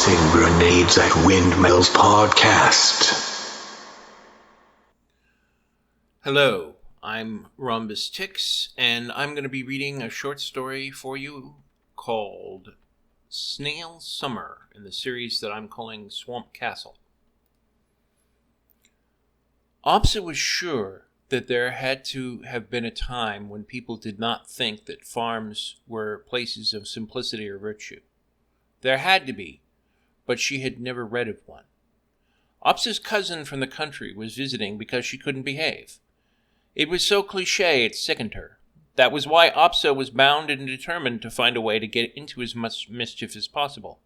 Tossing Grenades at Windmills podcast. Hello, I'm Rhombus Tix, and I'm going to be reading a short story for you called Snail Summer in the series that I'm calling Swamp Castle. Opsa was sure that there had to have been a time when people did not think that farms were places of simplicity or virtue. There had to be, but she had never read of one. Opsa's cousin from the country was visiting because she couldn't behave. It was so cliché it sickened her. That was why Opsa was bound and determined to find a way to get into as much mischief as possible.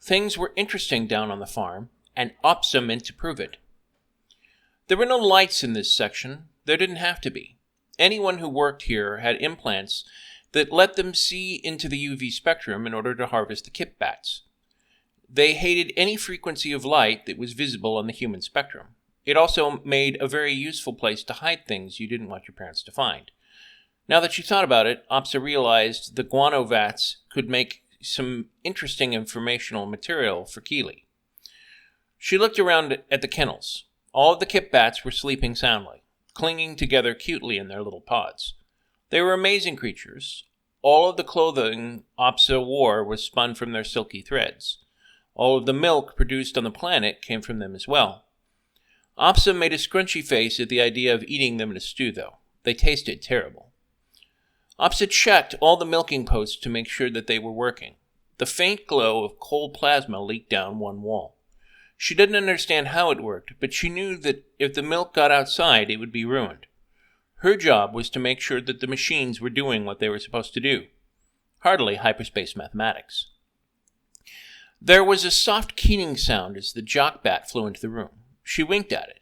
Things were interesting down on the farm, and Opsa meant to prove it. There were no lights in this section. There didn't have to be. Anyone who worked here had implants that let them see into the UV spectrum in order to harvest the kip bats. They hated any frequency of light that was visible on the human spectrum. It also made a very useful place to hide things you didn't want your parents to find. Now that she thought about it, Opsa realized the guano vats could make some interesting informational material for Kili. She looked around at the kennels. All of the kip bats were sleeping soundly, clinging together cutely in their little pods. They were amazing creatures. All of the clothing Opsa wore was spun from their silky threads. All of the milk produced on the planet came from them as well. Opsa made a scrunchy face at the idea of eating them in a stew, though. They tasted terrible. Opsa checked all the milking posts to make sure that they were working. The faint glow of cold plasma leaked down one wall. She didn't understand how it worked, but she knew that if the milk got outside, it would be ruined. Her job was to make sure that the machines were doing what they were supposed to do. Hardly hyperspace mathematics. There was a soft keening sound as the jock bat flew into the room. She winked at it.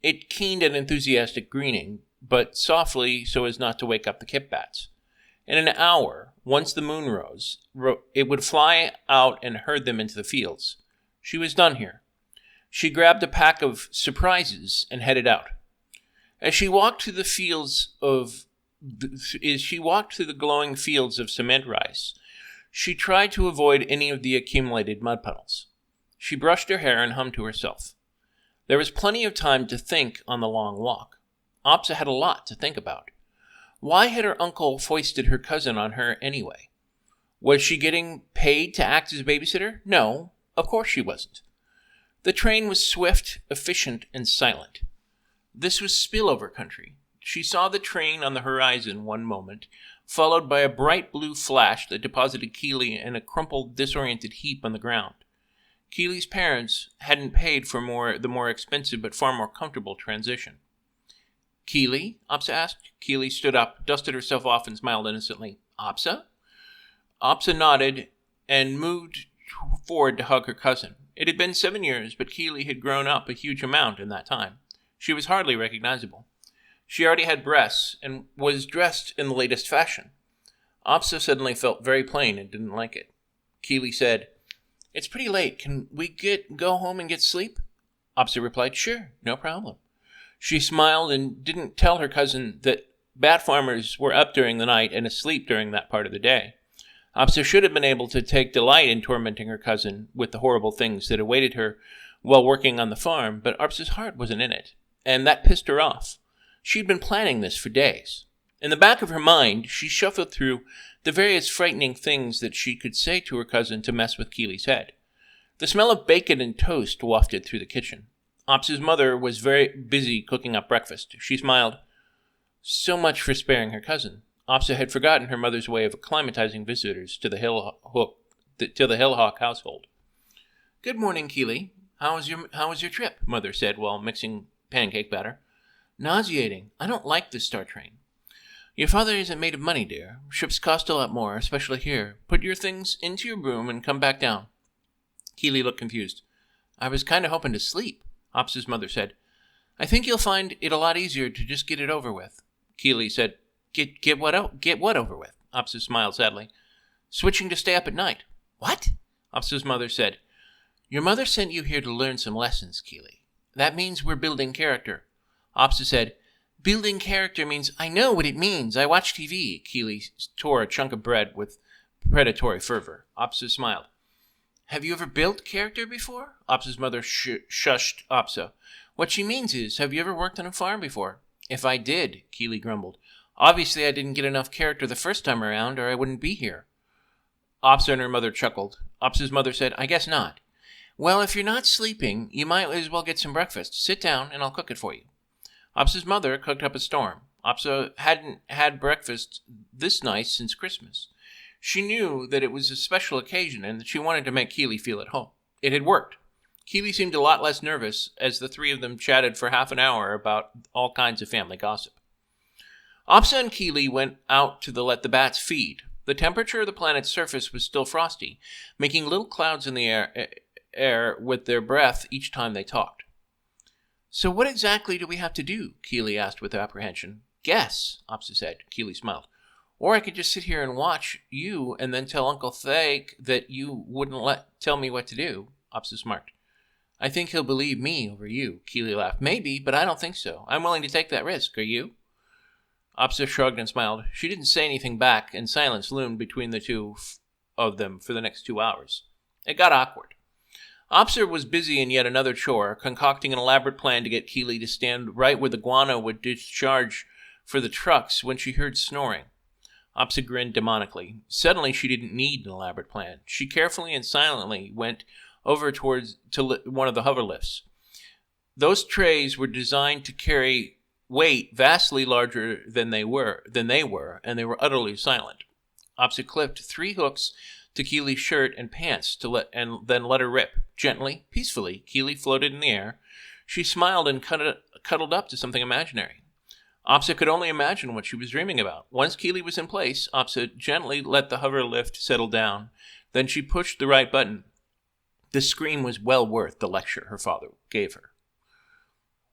It keened an enthusiastic greening, but softly so as not to wake up the kip bats. In an hour, once the moon rose, it would fly out and herd them into the fields. She was done here. She grabbed a pack of surprises and headed out. As she walked through the glowing fields of cement rice, she tried to avoid any of the accumulated mud puddles. She brushed her hair and hummed to herself. There was plenty of time to think on the long walk. Opsa had a lot to think about. Why had her uncle foisted her cousin on her anyway? Was she getting paid to act as a babysitter? No, of course she wasn't. The train was swift, efficient, and silent. This was spillover country. She saw the train on the horizon one moment, followed by a bright blue flash that deposited Kili in a crumpled, disoriented heap on the ground. Kili's parents hadn't paid for the more expensive but far more comfortable transition. Kili? Opsa asked. Kili stood up, dusted herself off, and smiled innocently. Opsa? Opsa nodded and moved forward to hug her cousin. It had been 7 years, but Kili had grown up a huge amount in that time. She was hardly recognizable. She already had breasts and was dressed in the latest fashion. Opsa suddenly felt very plain and didn't like it. Kili said, "It's pretty late. Can we go home and get sleep?" Opsa replied, "Sure, no problem." She smiled and didn't tell her cousin that bat farmers were up during the night and asleep during that part of the day. Opsa should have been able to take delight in tormenting her cousin with the horrible things that awaited her while working on the farm, but Opsa's heart wasn't in it, and that pissed her off. She'd been planning this for days. In the back of her mind, she shuffled through the various frightening things that she could say to her cousin to mess with Kili's head. The smell of bacon and toast wafted through the kitchen. Opsa's mother was very busy cooking up breakfast. She smiled. So much for sparing her cousin. Opsa had forgotten her mother's way of acclimatizing visitors to the Hillhawk household. "Good morning, Kili. How was your trip?" Mother said while mixing pancake batter. "Nauseating. I don't like this Star Train." "Your father isn't made of money, dear. Ships cost a lot more, especially here. Put your things into your room and come back down." Kili looked confused. "I was kind of hoping to sleep," Opsa's mother said. "I think you'll find it a lot easier to just get it over with." Kili said, Get what over with?" Opsa smiled sadly. "Switching to stay up at night." "What?" Opsa's mother said. "Your mother sent you here to learn some lessons, Kili. That means we're building character." Opsa said, "Building character means I know what it means. I watch TV." Kili tore a chunk of bread with predatory fervor. Opsa smiled. Have you ever built character before? Opsa's mother shushed Opsa. What she means is, have you ever worked on a farm before? If I did, Kili grumbled. Obviously I didn't get enough character the first time around, or I wouldn't be here. Opsa and her mother chuckled. Opsa's mother said, I guess not. Well, if you're not sleeping, you might as well get some breakfast. Sit down, and I'll cook it for you. Opsa's mother cooked up a storm. Opsa hadn't had breakfast this nice since Christmas. She knew that it was a special occasion and that she wanted to make Kili feel at home. It had worked. Kili seemed a lot less nervous as the three of them chatted for half an hour about all kinds of family gossip. Opsa and Kili went out to let the bats feed. The temperature of the planet's surface was still frosty, making little clouds in the air with their breath each time they talked. So what exactly do we have to do? Kili asked with apprehension. Guess, Opsa said. Kili smiled. Or I could just sit here and watch you and then tell Uncle Thake that you wouldn't tell me what to do, Opsa smirked. I think he'll believe me over you, Kili laughed. Maybe, but I don't think so. I'm willing to take that risk. Are you? Opsa shrugged and smiled. She didn't say anything back, and silence loomed between the two of them for the next 2 hours. It got awkward. Opsa was busy in yet another chore, concocting an elaborate plan to get Kili to stand right where the guano would discharge for the trucks when she heard snoring. Opsa grinned demonically. Suddenly she didn't need an elaborate plan. She carefully and silently went over to one of the hover lifts. Those trays were designed to carry weight vastly larger than they were, and they were utterly silent. Opsa clipped 3 hooks to Kili's shirt and pants and then let her rip. Gently, peacefully, Kili floated in the air. She smiled and cuddled up to something imaginary. Opsa could only imagine what she was dreaming about. Once Kili was in place, Opsa gently let the hover lift settle down. Then she pushed the right button. The scream was well worth the lecture her father gave her.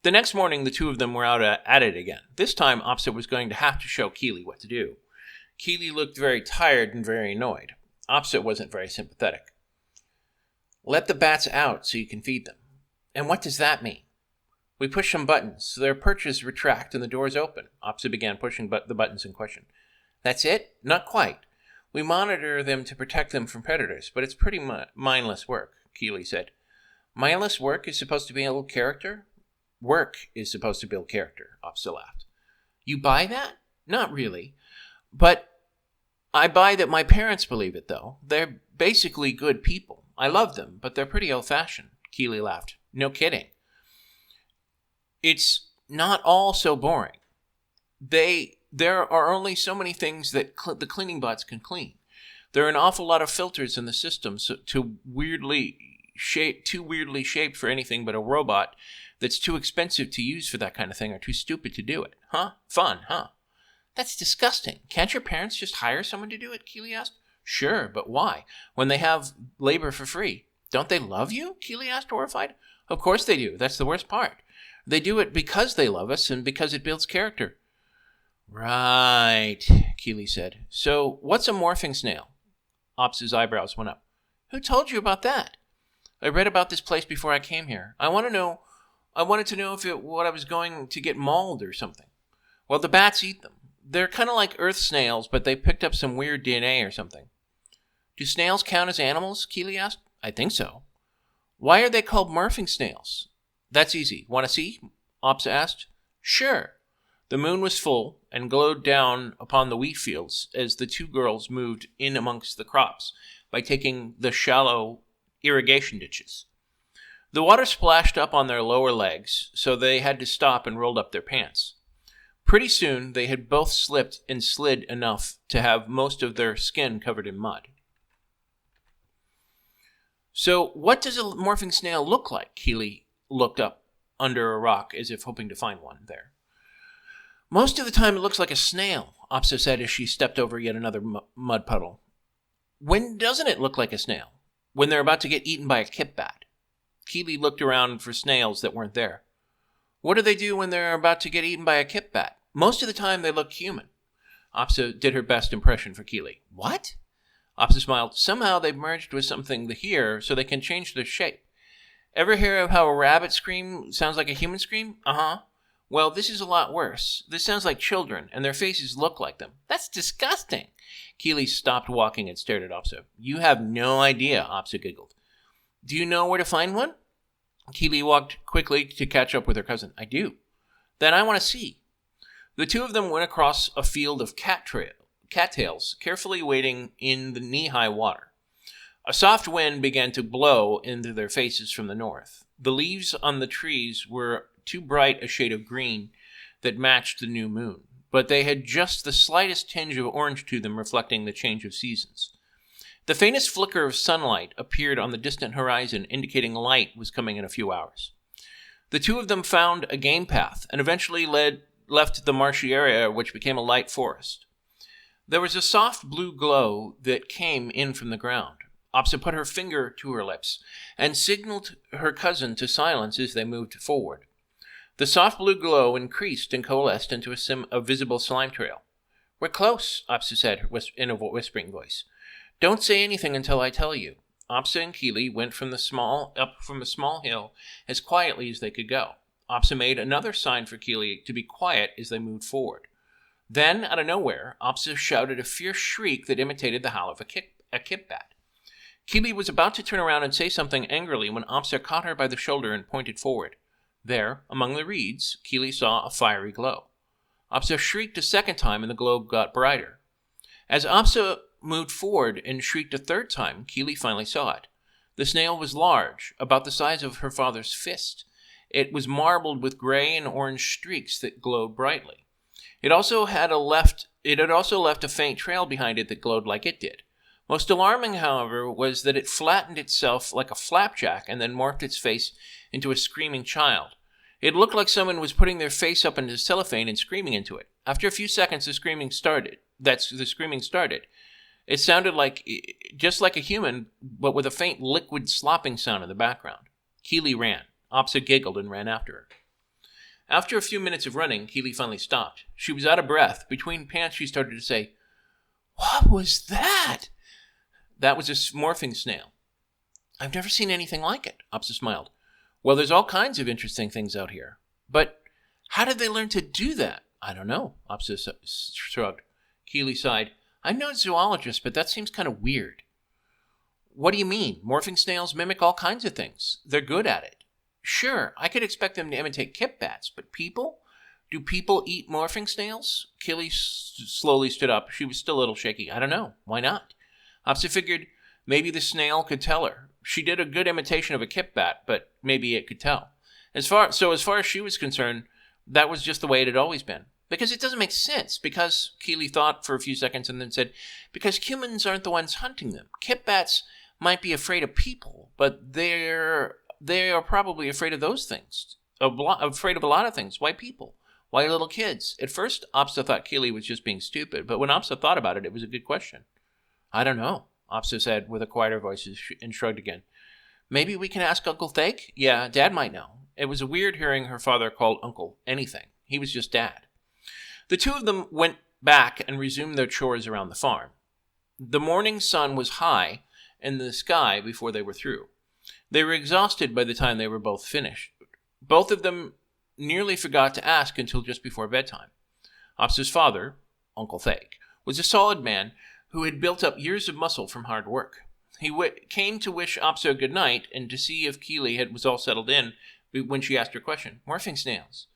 The next morning, the two of them were out at it again. This time, Opsa was going to have to show Kili what to do. Kili looked very tired and very annoyed. Opsa wasn't very sympathetic. Let the bats out so you can feed them. And what does that mean? We push some buttons, so their perches retract and the doors open. Opsa began pushing the buttons in question. That's it? Not quite. We monitor them to protect them from predators, but it's pretty mindless work, Kili said. Mindless work is supposed to build character? Work is supposed to build character, Opsa laughed. You buy that? Not really. But I buy that my parents believe it, though. They're basically good people. I love them, but they're pretty old-fashioned, Kili laughed. No kidding. It's not all so boring. There are only so many things that the cleaning bots can clean. There are an awful lot of filters in the system too weirdly shaped for anything but a robot that's too expensive to use for that kind of thing or too stupid to do it. Huh? Fun, huh? That's disgusting. Can't your parents just hire someone to do it? Kili asked. Sure, but why? When they have labor for free. Don't they love you? Kili asked, horrified. Of course they do. That's the worst part. They do it because they love us and because it builds character. Right, Kili said. So, what's a morphing snail? Opsa's eyebrows went up. Who told you about that? I read about this place before I came here. I wanted to know if I was going to get mauled or something. Well, the bats eat them. They're kind of like earth snails, but they picked up some weird DNA or something. Do snails count as animals? Kili asked. I think so. Why are they called morphing snails? That's easy. Want to see? Opsa asked. Sure. The moon was full and glowed down upon the wheat fields as the two girls moved in amongst the crops by taking the shallow irrigation ditches. The water splashed up on their lower legs, so they had to stop and rolled up their pants. Pretty soon, they had both slipped and slid enough to have most of their skin covered in mud. So, what does a morphing snail look like? Kili looked up under a rock as if hoping to find one there. Most of the time it looks like a snail, Opsa said as she stepped over yet another mud puddle. When doesn't it look like a snail? When they're about to get eaten by a kipbat. Kili looked around for snails that weren't there. What do they do when they're about to get eaten by a kipbat? Most of the time they look human. Opsa did her best impression for Kili. What? Opsa smiled. Somehow they've merged with something here so they can change their shape. Ever hear of how a rabbit scream sounds like a human scream? Uh-huh. Well, this is a lot worse. This sounds like children, and their faces look like them. That's disgusting. Kili stopped walking and stared at Opsa. You have no idea, Opsa giggled. Do you know where to find one? Kili walked quickly to catch up with her cousin. I do. Then I want to see. The two of them went across a field of cattails, carefully wading in the knee-high water. A soft wind began to blow into their faces from the north. The leaves on the trees were too bright a shade of green that matched the new moon, but they had just the slightest tinge of orange to them, reflecting the change of seasons. The faintest flicker of sunlight appeared on the distant horizon, indicating light was coming in a few hours. The two of them found a game path and eventually left the marshy area, which became a light forest. There was a soft blue glow that came in from the ground. Opsa put her finger to her lips and signaled her cousin to silence as they moved forward. The soft blue glow increased and coalesced into a visible slime trail. We're close, Opsa said in a whispering voice. Don't say anything until I tell you. Opsa and Kili went up from a small hill as quietly as they could go. Opsa made another sign for Kili to be quiet as they moved forward. Then, out of nowhere, Opsa shouted a fierce shriek that imitated the howl of a kipbat. Kili was about to turn around and say something angrily when Opsa caught her by the shoulder and pointed forward. There, among the reeds, Kili saw a fiery glow. Opsa shrieked a second time and the glow got brighter. As Opsa moved forward and shrieked a third time, Kili finally saw it. The snail was large, about the size of her father's fist. It was marbled with gray and orange streaks that glowed brightly. It had also left a faint trail behind it that glowed like it did. Most alarming, however, was that it flattened itself like a flapjack and then morphed its face into a screaming child. It looked like someone was putting their face up into cellophane and screaming into it. After a few seconds, the screaming started. It sounded just like a human, but with a faint liquid slopping sound in the background. Kili ran. Opsa giggled and ran after her. After a few minutes of running, Kili finally stopped. She was out of breath. Between pants, she started to say, "What was that?" That was a morphing snail. I've never seen anything like it, Opsa smiled. Well, there's all kinds of interesting things out here. But how did they learn to do that? I don't know, Opsa shrugged. Kili sighed. I'm no zoologist, but that seems kind of weird. What do you mean? Morphing snails mimic all kinds of things. They're good at it. Sure, I could expect them to imitate kipbats, but people? Do people eat morphing snails? Kili slowly stood up. She was still a little shaky. I don't know. Why not? Opsa figured maybe the snail could tell her. She did a good imitation of a kipbat, but maybe it could tell. As far as she was concerned, that was just the way it had always been. Because it doesn't make sense. Because, Kili thought for a few seconds and then said, because humans aren't the ones hunting them. Kipbats might be afraid of people, but they are probably afraid of those things. Afraid of a lot of things. Why people? Why little kids? At first, Opsa thought Kili was just being stupid, but when Opsa thought about it was a good question. I don't know, Opsa said with a quieter voice and shrugged again. Maybe we can ask Uncle Thake? Yeah, Dad might know. It was weird hearing her father called Uncle anything. He was just Dad. The two of them went back and resumed their chores around the farm. The morning sun was high in the sky before they were through. They were exhausted by the time they were both finished. Both of them nearly forgot to ask until just before bedtime. Opsa's father, Uncle Thake, was a solid man who had built up years of muscle from hard work. He came to wish Opsa good night and to see if Kili was all settled in when she asked her question. Morphing snails.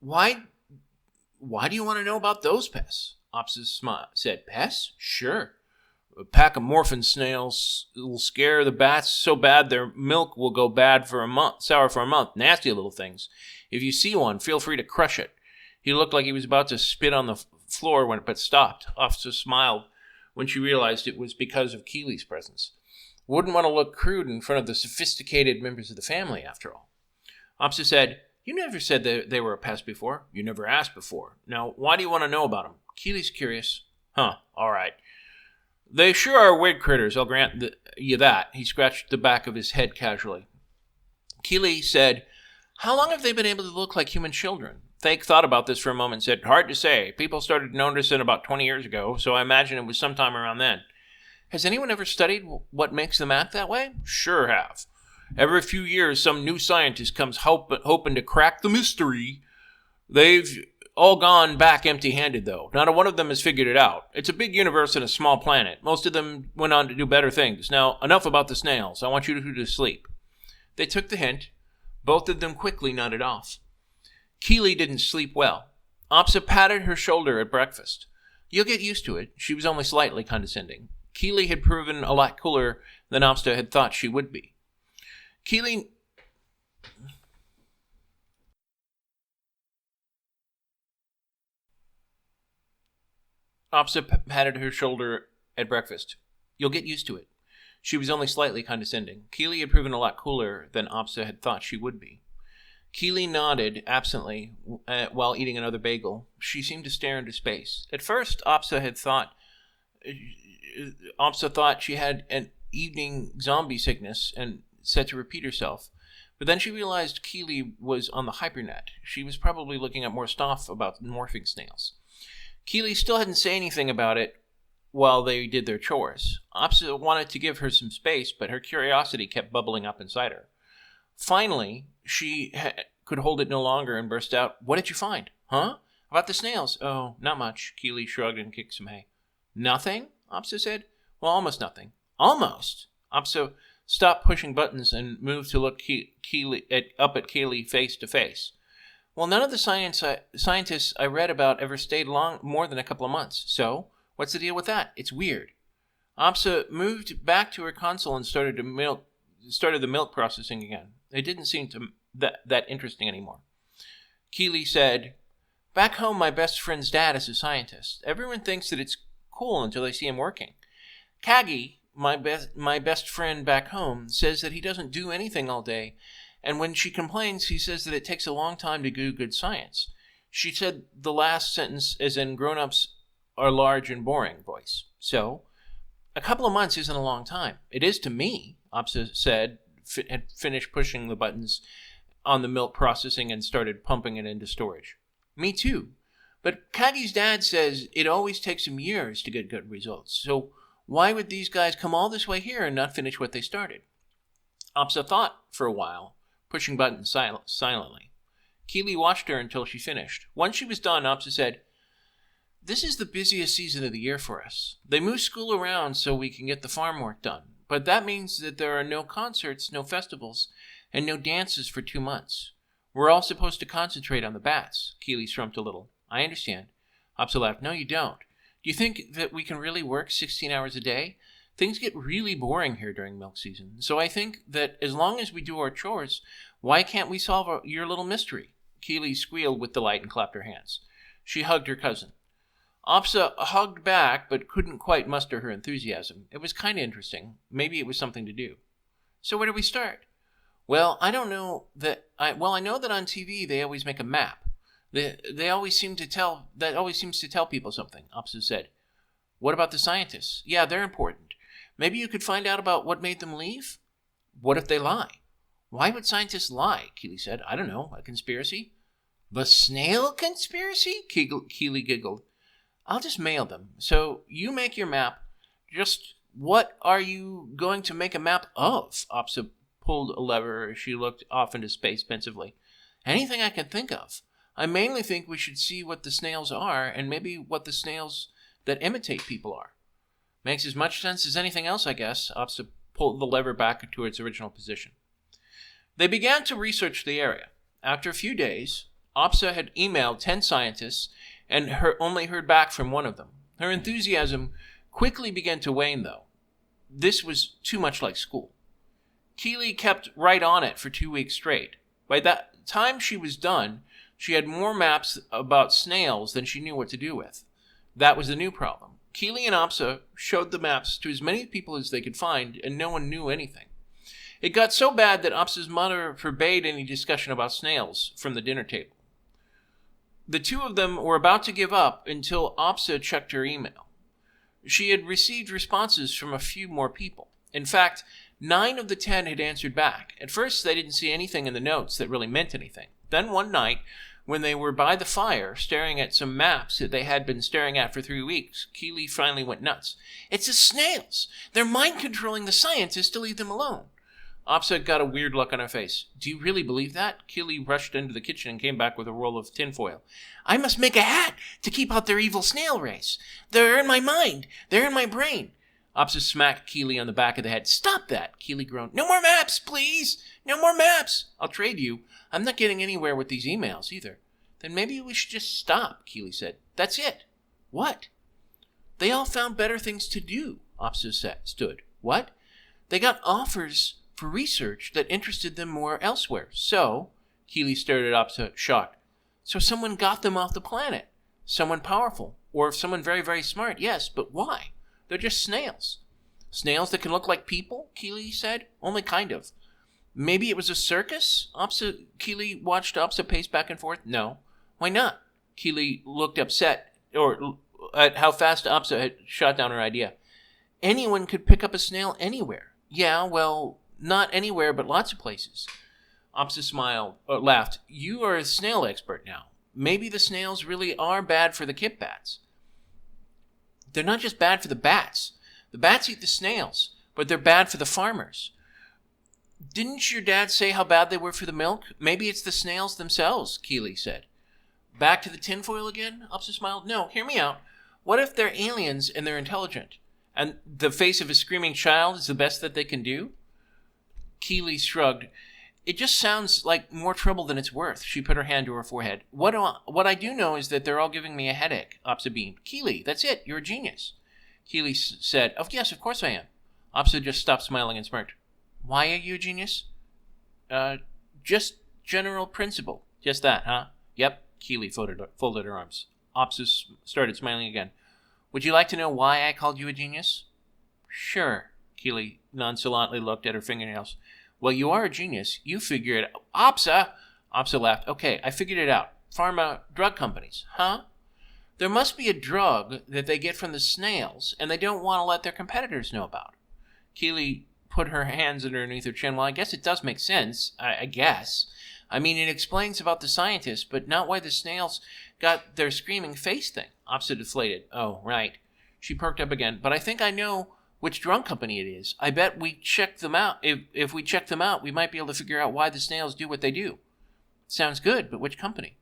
Why do you want to know about those pests? Opsa said. Pests? Sure. A pack of morphing snails will scare the bats so bad their milk will go sour for a month. Nasty little things. If you see one, feel free to crush it. He looked like he was about to spit on the floor but stopped. Opsa smiled when she realized it was because of Kili's presence. Wouldn't want to look crude in front of the sophisticated members of the family, after all. Opsa said, You never said that they were a pest before. You never asked before. Now, why do you want to know about them? Kili's curious. All right. They sure are weird critters, I'll grant you that. He scratched the back of his head casually. Kili said, How long have they been able to look like human children? Thake thought about this for a moment and said, Hard to say. People started noticing about 20 years ago, so I imagine it was sometime around then. Has anyone ever studied what makes them act that way? Sure have. Every few years, some new scientist comes hoping to crack the mystery. They've all gone back empty-handed, though. Not a one of them has figured it out. It's a big universe and a small planet. Most of them went on to do better things. Now, enough about the snails. I want you to sleep. They took the hint. Both of them quickly nodded off. Kili didn't sleep well. Opsa patted her shoulder at breakfast. You'll get used to it. She was only slightly condescending. Kili had proven a lot cooler than Opsa had thought she would be. Kili... Opsa patted her shoulder at breakfast. You'll get used to it. She was only slightly condescending. Kili had proven a lot cooler than Opsa had thought she would be. Kili nodded absently while eating another bagel. She seemed to stare into space. At first, Opsa thought she had an evening zombie sickness and set to repeat herself. But then she realized Kili was on the hypernet. She was probably looking at more stuff about morphing snails. Kili still hadn't said anything about it while they did their chores. Opsa wanted to give her some space, but her curiosity kept bubbling up inside her. Finally, she could hold it no longer and burst out, What did you find? Huh? About the snails? Oh, not much. Kili shrugged and kicked some hay. Nothing? Opsa said. Well, almost nothing. Almost? Opsa stopped pushing buttons and moved to look up at Kili face to face. Well, none of the scientists I read about ever stayed more than a couple of months. So, what's the deal with that? It's weird. Opsa moved back to her console and started the milk processing again. It didn't seem that interesting anymore. Kili said, Back home, my best friend's dad is a scientist. Everyone thinks that it's cool until they see him working. Kagi, my best friend back home, says that he doesn't do anything all day, and when she complains, he says that it takes a long time to do good science. She said the last sentence as in grown-ups are large and boring voice. So, a couple of months isn't a long time. It is to me, Opsa said, had finished pushing the buttons on the milk processing and started pumping it into storage. Me too. But Kagi's dad says it always takes him years to get good results. So why would these guys come all this way here and not finish what they started? Opsa thought for a while, pushing buttons silently. Kili watched her until she finished. Once she was done, Opsa said, This is the busiest season of the year for us. They move school around so we can get the farm work done. But that means that there are no concerts, no festivals, and no dances for 2 months. We're all supposed to concentrate on the bats. Kili shrugged a little. I understand. Opsa laughed. No, you don't. Do you think that we can really work 16 hours a day? Things get really boring here during milk season. So I think that as long as we do our chores, why can't we solve your little mystery? Kili squealed with delight and clapped her hands. She hugged her cousin. Opsa hugged back, but couldn't quite muster her enthusiasm. It was kind of interesting. Maybe it was something to do. So where do we start? Well, I know that on TV they always make a map. That always seems to tell people something, Opsa said. What about the scientists? Yeah, they're important. Maybe you could find out about what made them leave? What if they lie? Why would scientists lie? Kili said. I don't know, a conspiracy? The snail conspiracy? Kili giggled. I'll just mail them. So you make your map. Just what are you going to make a map of? Opsa pulled a lever as she looked off into space pensively. Anything I can think of. I mainly think we should see what the snails are and maybe what the snails that imitate people are. Makes as much sense as anything else, I guess. Opsa pulled the lever back to its original position. They began to research the area. After a few days, Opsa had emailed 10 scientists and only heard back from one of them. Her enthusiasm quickly began to wane, though. This was too much like school. Kili kept right on it for 2 weeks straight. By that time she was done, she had more maps about snails than she knew what to do with. That was the new problem. Kili and Opsa showed the maps to as many people as they could find, and no one knew anything. It got so bad that Opsa's mother forbade any discussion about snails from the dinner table. The two of them were about to give up until Opsa checked her email. She had received responses from a few more people. In fact, 9 of the 10 had answered back. At first, they didn't see anything in the notes that really meant anything. Then one night, when they were by the fire, staring at some maps that they had been staring at for 3 weeks, Kili finally went nuts. It's the snails! They're mind-controlling the scientists to leave them alone. Opsa got a weird look on her face. Do you really believe that? Kili rushed into the kitchen and came back with a roll of tinfoil. I must make a hat to keep out their evil snail race. They're in my mind. They're in my brain. Opsa smacked Kili on the back of the head. Stop that, Kili groaned. No more maps, please. No more maps. I'll trade you. I'm not getting anywhere with these emails either. Then maybe we should just stop, Kili said. That's it. What? They all found better things to do, Opsa stood. What? They got offers for research that interested them more elsewhere. So, Kili stared at Opsa, shocked. So someone got them off the planet. Someone powerful. Or someone very, very smart. Yes, but why? They're just snails. Snails that can look like people, Kili said. Only kind of. Maybe it was a circus? Kili watched Opsa pace back and forth. No. Why not? Kili looked upset at how fast Opsa had shot down her idea. Anyone could pick up a snail anywhere. Yeah, well, not anywhere, but lots of places. Opsa laughed. You are a snail expert now. Maybe the snails really are bad for the kip bats. They're not just bad for the bats. The bats eat the snails, but they're bad for the farmers. Didn't your dad say how bad they were for the milk? Maybe it's the snails themselves, Kili said. Back to the tinfoil again? Opsa smiled. No, hear me out. What if they're aliens and they're intelligent? And the face of a screaming child is the best that they can do? Kili shrugged. It just sounds like more trouble than it's worth. She put her hand to her forehead. What I do know is that they're all giving me a headache, Opsa beamed. Kili, that's it. You're a genius. Kili said, Oh, yes, of course I am. Opsa just stopped smiling and smirked. Why are you a genius? Just general principle. Just that, huh? Yep. Kili folded her arms. Opsa started smiling again. Would you like to know why I called you a genius? Sure. Kili nonchalantly looked at her fingernails. Well, you are a genius. You figure it out. Opsa! Opsa laughed. Okay, I figured it out. Pharma drug companies. Huh? There must be a drug that they get from the snails, and they don't want to let their competitors know about. Kili put her hands underneath her chin. Well, I guess it does make sense. I guess. I mean, it explains about the scientists, but not why the snails got their screaming face thing. Opsa deflated. Oh, right. She perked up again. But I think I know which drug company it is. I bet we check them out. If we check them out, we might be able to figure out why the snails do what they do. Sounds good, but which company?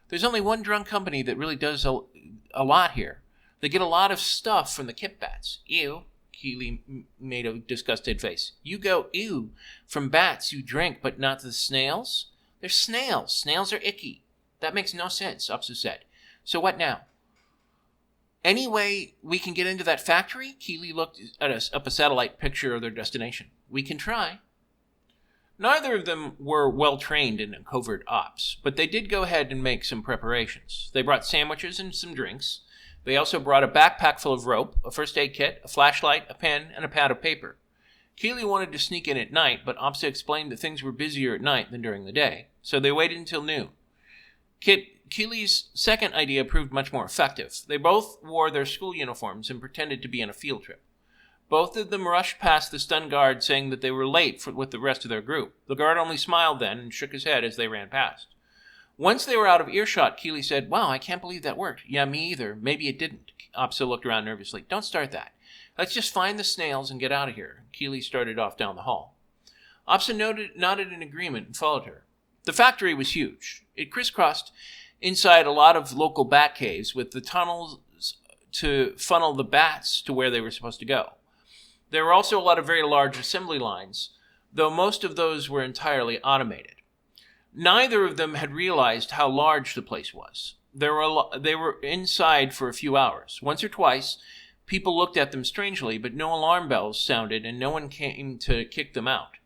There's only one drug company that really does a lot here. They get a lot of stuff from the kip bats. Ew. Kili made a disgusted face. You go, ew, from bats you drink, but not the snails? They're snails. Snails are icky. That makes no sense, Opsa said. So what now? Any way we can get into that factory? Kili looked at up a satellite picture of their destination. We can try. Neither of them were well trained in covert ops, but they did go ahead and make some preparations. They brought sandwiches and some drinks. They also brought a backpack full of rope, a first aid kit, a flashlight, a pen, and a pad of paper. Kili wanted to sneak in at night, but Opsa explained that things were busier at night than during the day, so they waited until noon. Kili's second idea proved much more effective. They both wore their school uniforms and pretended to be on a field trip. Both of them rushed past the stunned guard, saying that they were late with the rest of their group. The guard only smiled then and shook his head as they ran past. Once they were out of earshot, Kili said, Wow, I can't believe that worked. Yeah, me either. Maybe it didn't. Opsa looked around nervously. Don't start that. Let's just find the snails and get out of here. Kili started off down the hall. Opsa nodded in agreement and followed her. The factory was huge. It crisscrossed inside a lot of local bat caves with the tunnels to funnel the bats to where they were supposed to go. There were also a lot of very large assembly lines, though most of those were entirely automated. Neither of them had realized how large the place was. They were inside for a few hours. Once or twice, people looked at them strangely, but no alarm bells sounded and no one came to kick them out.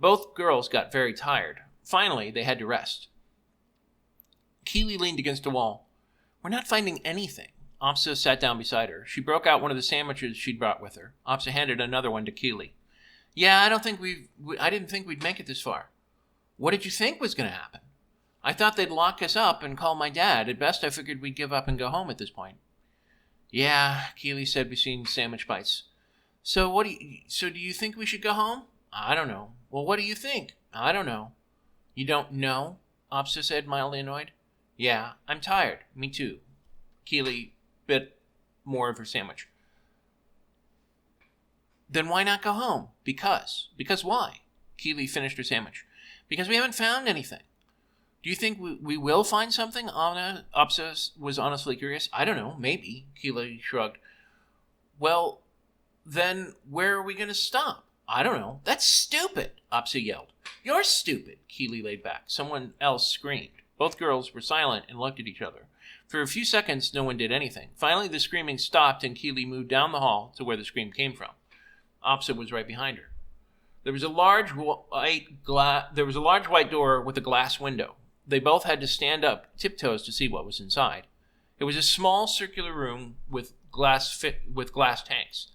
Both girls got very tired. Finally, they had to rest. Kili leaned against a wall. We're not finding anything. Opsa sat down beside her. She broke out one of the sandwiches she'd brought with her. Opsa handed another one to Kili. Yeah, I didn't think we'd make it this far. What did you think was going to happen? I thought they'd lock us up and call my dad. At best, I figured we'd give up and go home at this point. Yeah, Kili said between sandwich bites. So do you think we should go home? I don't know. Well, what do you think? I don't know. You don't know? Opsa said, mildly annoyed. Yeah, I'm tired. Me too. Kili bit more of her sandwich. Then why not go home? Because. Because why? Kili finished her sandwich. Because we haven't found anything. Do you think we will find something? Opsa was honestly curious. I don't know. Maybe. Kili shrugged. Well, then where are we going to stop? I don't know. That's stupid, Opsa yelled. You're stupid, Kili laid back. Someone else screamed. Both girls were silent and looked at each other. For a few seconds, no one did anything. Finally, the screaming stopped and Kili moved down the hall to where the scream came from. Opsa was right behind her. There was a large white door with a glass window. They both had to stand up tiptoes to see what was inside. It was a small circular room with glass tanks.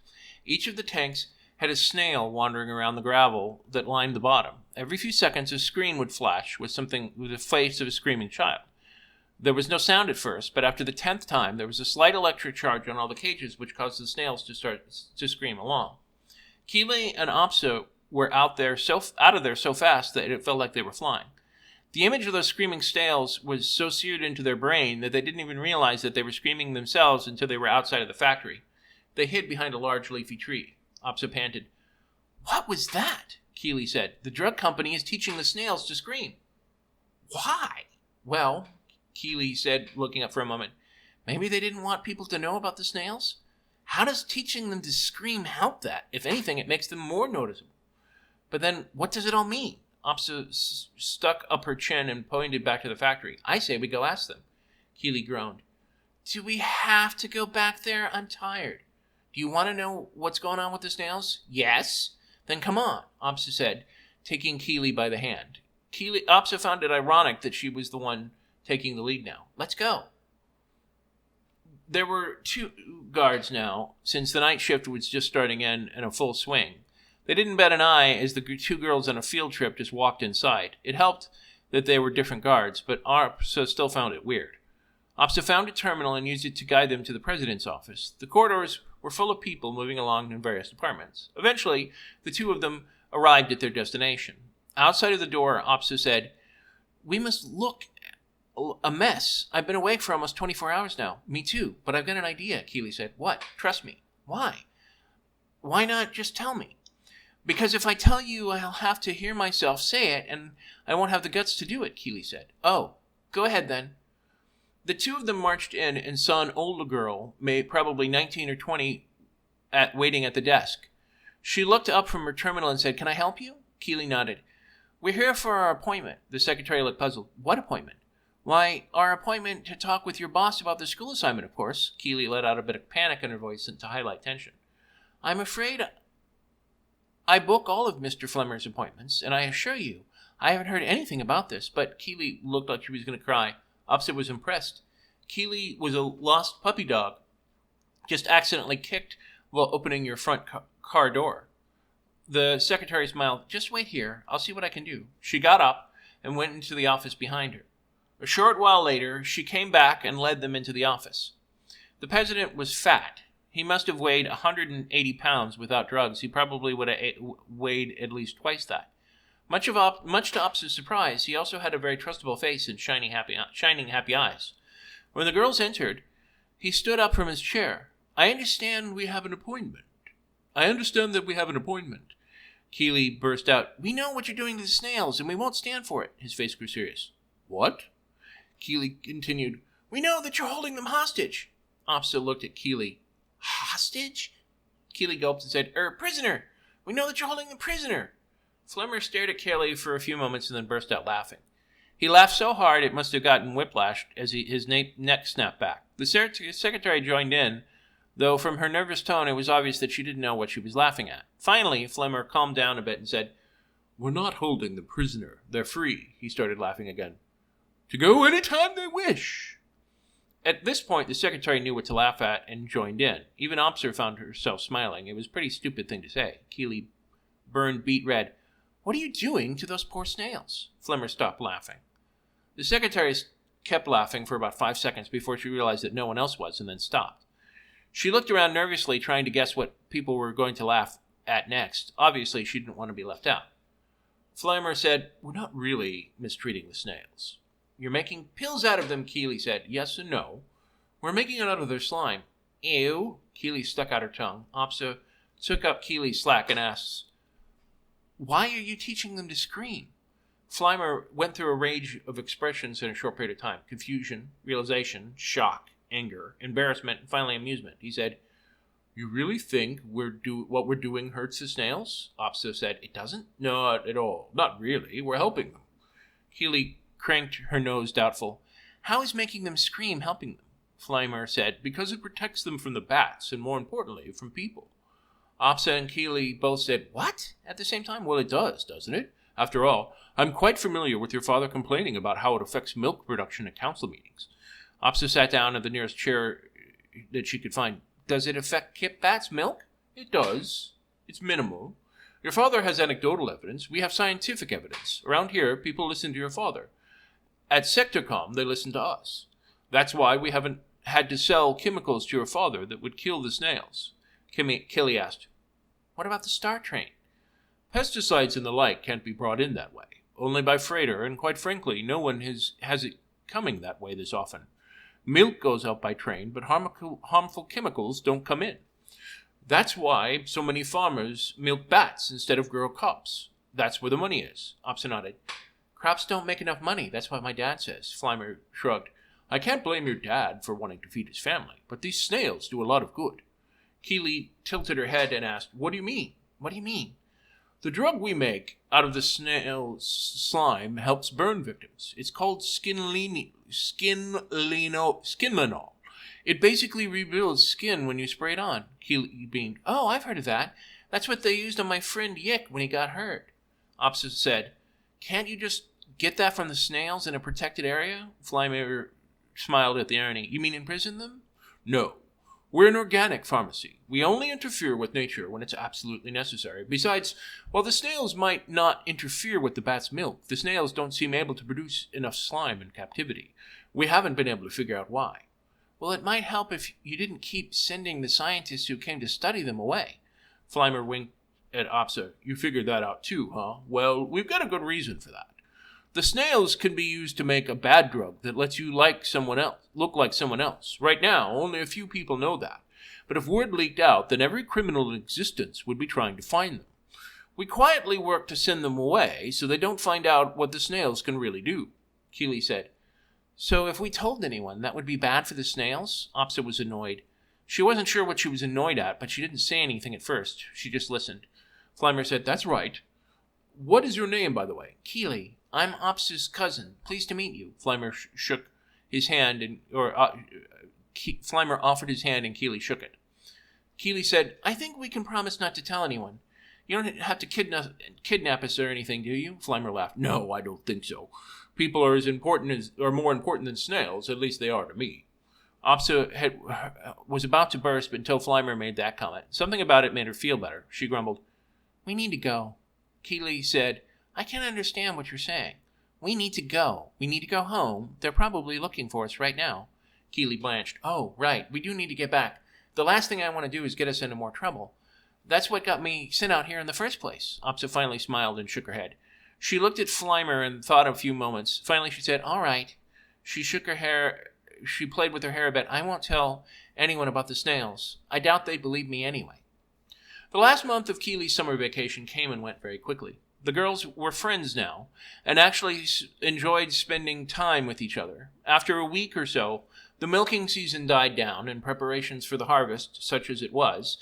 Each of the tanks had a snail wandering around the gravel that lined the bottom. Every few seconds, a screen would flash with the face of a screaming child. There was no sound at first, but after the 10th time, there was a slight electric charge on all the cages, which caused the snails to start to scream along. Kili and Opsa were out of there so fast that it felt like they were flying. The image of those screaming snails was so seared into their brain that they didn't even realize that they were screaming themselves until they were outside of the factory. They hid behind a large leafy tree. Opsa panted. What was that? Kili said. The drug company is teaching the snails to scream. Why? Well, Kili said, looking up for a moment, maybe they didn't want people to know about the snails? How does teaching them to scream help that? If anything, it makes them more noticeable. But then, what does it all mean? Opsa stuck up her chin and pointed back to the factory. I say we go ask them. Kili groaned. Do we have to go back there? I'm tired. Do you want to know what's going on with the snails? Yes. Then come on, Opsa said, taking Kili by the hand. Opsa found it ironic that she was the one taking the lead now. Let's go. There were 2 guards now, since the night shift was just starting in a full swing. They didn't bat an eye as the 2 girls on a field trip just walked inside. It helped that they were different guards, but Opsa still found it weird. Opsa found a terminal and used it to guide them to the president's office. The corridors were full of people moving along in various departments. Eventually, the 2 of them arrived at their destination. Outside of the door, Opsa said, We must look a mess. I've been awake for almost 24 hours now. Me too, but I've got an idea, Kili said. What? Trust me. Why? Why not just tell me? Because if I tell you, I'll have to hear myself say it, and I won't have the guts to do it, Kili said. Oh, go ahead then. The 2 of them marched in and saw an older girl, probably 19 or 20, waiting at the desk. She looked up from her terminal and said, Can I help you? Kili nodded. We're here for our appointment. The secretary looked puzzled. What appointment? Why, our appointment to talk with your boss about the school assignment, of course. Kili let out a bit of panic in her voice to highlight tension. I'm afraid I book all of Mr. Flemmer's appointments, and I assure you, I haven't heard anything about this, but Kili looked like she was going to cry. Opsa was impressed. Kili was a lost puppy dog, just accidentally kicked while opening your front car door. The secretary smiled. Just wait here. I'll see what I can do. She got up and went into the office behind her. A short while later, she came back and led them into the office. The president was fat. He must have weighed 180 pounds without drugs. He probably would have weighed at least twice that. Much to Opsa's surprise, he also had a very trustable face and shining happy eyes. When the girls entered, he stood up from his chair. I understand that we have an appointment. Kili burst out. We know what you're doing to the snails, and we won't stand for it. His face grew serious. What? Kili continued. We know that you're holding them hostage. Opsa looked at Kili. Hostage? Kili gulped and said, prisoner. We know that you're holding them prisoner. Flemmer stared at Kili for a few moments and then burst out laughing. He laughed so hard it must have gotten whiplashed as his neck snapped back. The secretary joined in, though from her nervous tone it was obvious that she didn't know what she was laughing at. Finally, Flemmer calmed down a bit and said, We're not holding the prisoner. They're free. He started laughing again. To go any time they wish. At this point, the secretary knew what to laugh at and joined in. Even Opsa found herself smiling. It was a pretty stupid thing to say. Kili burned beet red. What are you doing to those poor snails? Flemmer stopped laughing. The secretary kept laughing for about 5 seconds before she realized that no one else was and then stopped. She looked around nervously, trying to guess what people were going to laugh at next. Obviously, she didn't want to be left out. Flemmer said, We're not really mistreating the snails. You're making pills out of them, Kili said. Yes and no. We're making it out of their slime. Ew. Kili stuck out her tongue. Opsa took up Kili's slack and asked, Why are you teaching them to scream? Flymer went through a range of expressions in a short period of time. Confusion, realization, shock, anger, embarrassment, and finally amusement. He said, "You really think what we're doing hurts the snails?" Opsa said, "It doesn't?" "Not at all. Not really. We're helping them." Kili cranked her nose doubtful. "How is making them scream helping them?" Flymer said, "Because it protects them from the bats, and more importantly, from people." Opsa and Kili both said, "What?" at the same time. "Well, it does, doesn't it? After all, I'm quite familiar with your father complaining about how it affects milk production at council meetings." Opsa sat down in the nearest chair that she could find. "Does it affect Kip Bat's milk?" "It does. It's minimal. Your father has anecdotal evidence. We have scientific evidence. Around here, people listen to your father. At Sectorcom, they listen to us. That's why we haven't had to sell chemicals to your father that would kill the snails." Kili asked, "What about the Star Train?" "Pesticides and the like can't be brought in that way. Only by freighter, and quite frankly, no one has it coming that way this often. Milk goes out by train, but harmful chemicals don't come in. That's why so many farmers milk bats instead of grow crops. That's where the money is." Opsa nodded. "Crops don't make enough money, that's what my dad says." Flymer shrugged. "I can't blame your dad for wanting to feed his family, but these snails do a lot of good." Kili tilted her head and asked, "What do you mean?" "What do you mean?" "The drug we make out of the snail slime helps burn victims. It's called skinlinol. It basically rebuilds skin when you spray it on." Kili beamed. "Oh, I've heard of that. That's what they used on my friend Yick when he got hurt." Opsa said, "Can't you just get that from the snails in a protected area?" Flymer smiled at the irony. "You mean imprison them?" "No. We're an organic pharmacy. We only interfere with nature when it's absolutely necessary. Besides, while the snails might not interfere with the bat's milk, the snails don't seem able to produce enough slime in captivity. We haven't been able to figure out why." "Well, it might help if you didn't keep sending the scientists who came to study them away." Flymer winked at Opsa. "You figured that out too, huh? Well, we've got a good reason for that. The snails can be used to make a bad drug that lets you look like someone else. Right now, only a few people know that. But if word leaked out, then every criminal in existence would be trying to find them. We quietly work to send them away so they don't find out what the snails can really do." Kili said, "So if we told anyone, that would be bad for the snails?" Opsa was annoyed. She wasn't sure what she was annoyed at, but she didn't say anything at first. She just listened. Flymer said, "That's right. What is your name, by the way?" "Kili. I'm Opsa's cousin. Pleased to meet you." Flymer shook his hand, Flymer offered his hand and Kili shook it. Kili said, "I think we can promise not to tell anyone. You don't have to kidnap us or anything, do you?" Flymer laughed. "No, I don't think so. People are more important than snails, at least they are to me." Opsa was about to burst until Flymer made that comment. Something about it made her feel better. She grumbled, "We need to go." Kili said, "I can't understand what you're saying." "We need to go. We need to go home. They're probably looking for us right now." Kili blanched. "Oh, right. We do need to get back. The last thing I want to do is get us into more trouble. That's what got me sent out here in the first place." Opsa finally smiled and shook her head. She looked at Flymer and thought a few moments. Finally, she said, "All right." She shook her hair. She played with her hair a bit. "I won't tell anyone about the snails. I doubt they'd believe me anyway." The last month of Kili's summer vacation came and went very quickly. The girls were friends now, and actually enjoyed spending time with each other. After a week or so, the milking season died down, and preparations for the harvest, such as it was,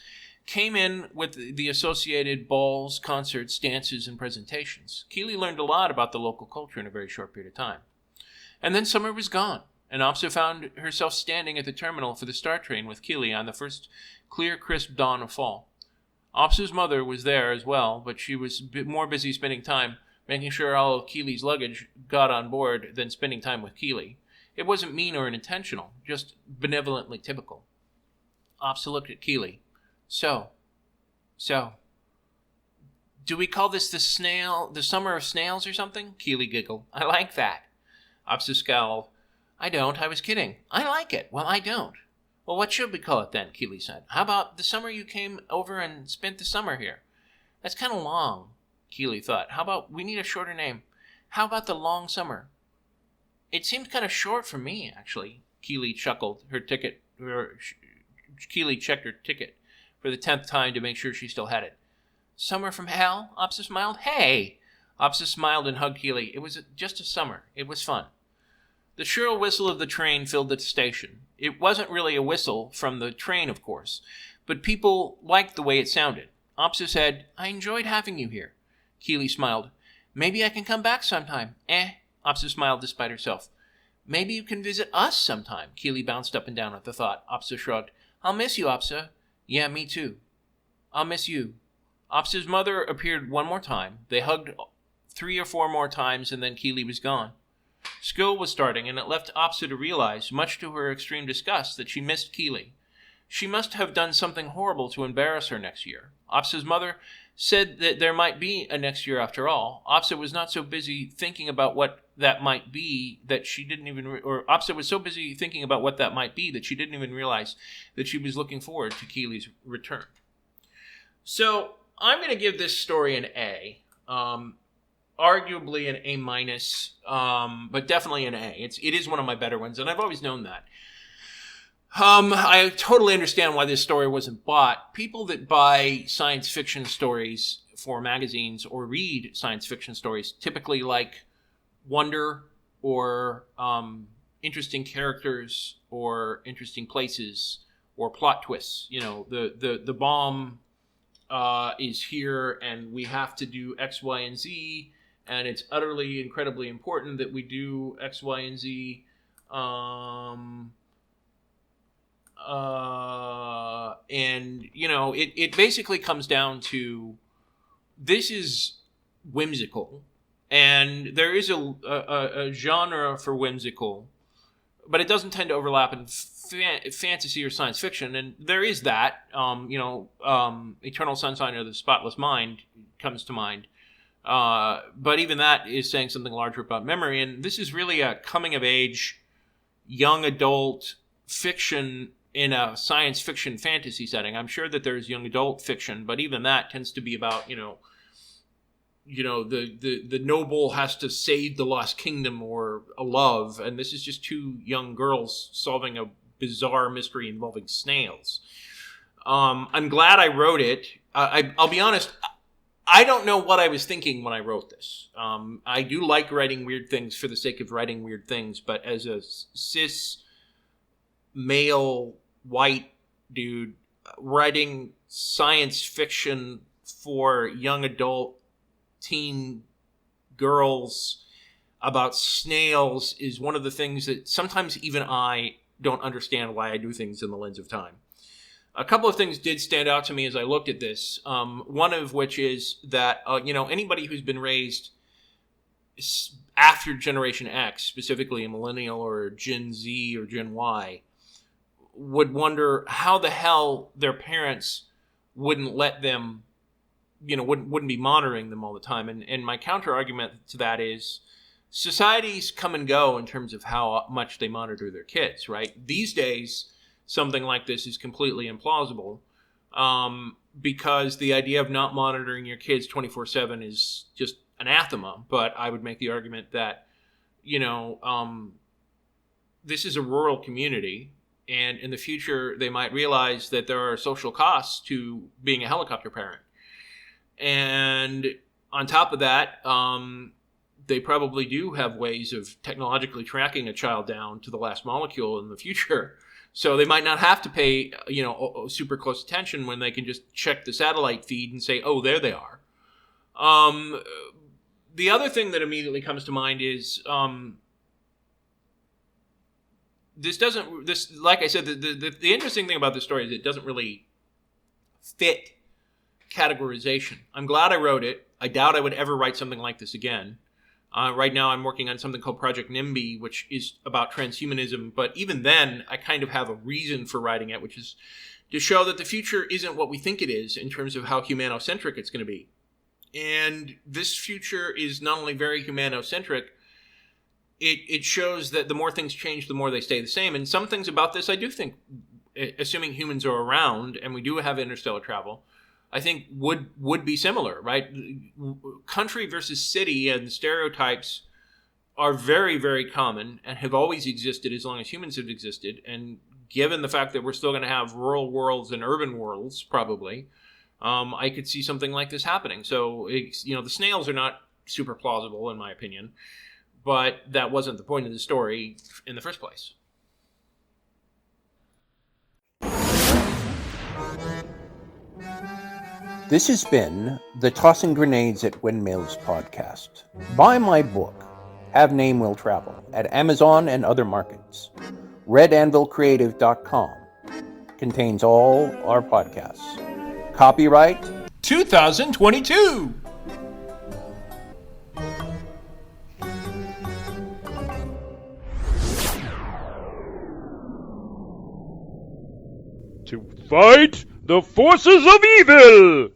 came in with the associated balls, concerts, dances, and presentations. Kili learned a lot about the local culture in a very short period of time. And then summer was gone, and Opsa found herself standing at the terminal for the Star Train with Kili on the first clear, crisp dawn of fall. Opsa's mother was there as well, but she was more busy spending time making sure all of Kili's luggage got on board than spending time with Kili. It wasn't mean or unintentional, just benevolently typical. Opsa looked at Kili. So, do we call this the summer of snails or something?" Kili giggled. "I like that." Opsa scowled. "I don't. I was kidding." "I like it." "Well, I don't." "Well, what should we call it then?" Kili said. "How about the summer you came over and spent the summer here?" "That's kind of long," Kili thought. "How about we need a shorter name? How about the long summer?" "It seems kind of short for me, actually." Kili chuckled. Kili checked her ticket for the 10th time to make sure she still had it. Summer from hell? Opsa smiled. Hey! Opsa smiled and hugged Kili. It was just a summer. It was fun. The shrill whistle of the train filled the station. It wasn't really a whistle from the train, of course, but people liked the way it sounded. Opsa said, I enjoyed having you here. Kili smiled. Maybe I can come back sometime. Opsa smiled despite herself. Maybe you can visit us sometime. Kili bounced up and down at the thought. Opsa shrugged. I'll miss you, Opsa. Yeah, me too. I'll miss you. Opsa's mother appeared one more time. They hugged 3 or 4 more times, and then Kili was gone. School was starting, and it left Opsa to realize, much to her extreme disgust, that she missed Kili. She must have done something horrible to embarrass her next year. Opsa's mother said that there might be a next year after all. Opsa was not so busy thinking about what that might be that she didn't even, Opsa was so busy thinking about what that might be that she didn't even realize that she was looking forward to Kili's return. So I'm going to give this story an A. Arguably an A-, but definitely an A. It is one of my better ones, and I've always known that. I totally understand why this story wasn't bought. People that buy science fiction stories for magazines or read science fiction stories typically like wonder or interesting characters or interesting places or plot twists. You know, the bomb is here and we have to do X, Y, and Z, and it's utterly, incredibly important that we do X, Y, and Z. And, you know, it basically comes down to, this is whimsical, and there is a genre for whimsical, but it doesn't tend to overlap in fantasy or science fiction, and there is that. Eternal Sunshine of the Spotless Mind comes to mind. But even that is saying something larger about memory, and this is really a coming-of-age, young adult fiction in a science fiction fantasy setting. I'm sure that there's young adult fiction, but even that tends to be about, the noble has to save the lost kingdom or a love, and this is just 2 young girls solving a bizarre mystery involving snails. I'm glad I wrote it. I'll be honest, I don't know what I was thinking when I wrote this. I do like writing weird things for the sake of writing weird things, but as a cis male white dude writing science fiction for young adult teen girls about snails is one of the things that sometimes even I don't understand why I do things in the lens of time. A couple of things did stand out to me as I looked at this. One of which is that, anybody who's been raised after Generation X, specifically a millennial or a Gen Z or Gen Y, would wonder how the hell their parents wouldn't let them, wouldn't be monitoring them all the time. And my counter argument to that is societies come and go in terms of how much they monitor their kids, right? These days, something like this is completely implausible because the idea of not monitoring your kids 24/7 is just anathema. But I would make the argument that, this is a rural community, and in the future, they might realize that there are social costs to being a helicopter parent. And on top of that, they probably do have ways of technologically tracking a child down to the last molecule in the future. So they might not have to pay, super close attention when they can just check the satellite feed and say, oh, there they are. The other thing that immediately comes to mind is, like I said, the interesting thing about this story is it doesn't really fit categorization. I'm glad I wrote it. I doubt I would ever write something like this again. Right now I'm working on something called Project NIMBY, which is about transhumanism. But even then, I kind of have a reason for writing it, which is to show that the future isn't what we think it is in terms of how humanocentric it's going to be. And this future is not only very humanocentric, it shows that the more things change, the more they stay the same. And some things about this I do think, assuming humans are around and we do have interstellar travel, I think would be similar, right? Country versus city and stereotypes are very, very common and have always existed as long as humans have existed. And given the fact that we're still going to have rural worlds and urban worlds, probably, I could see something like this happening. So, the snails are not super plausible, in my opinion, but that wasn't the point of the story in the first place. This has been the Tossing Grenades at Windmills podcast. Buy my book, Have Name Will Travel, at Amazon and other markets. RedAnvilCreative.com contains all our podcasts. Copyright 2022! To fight the forces of evil!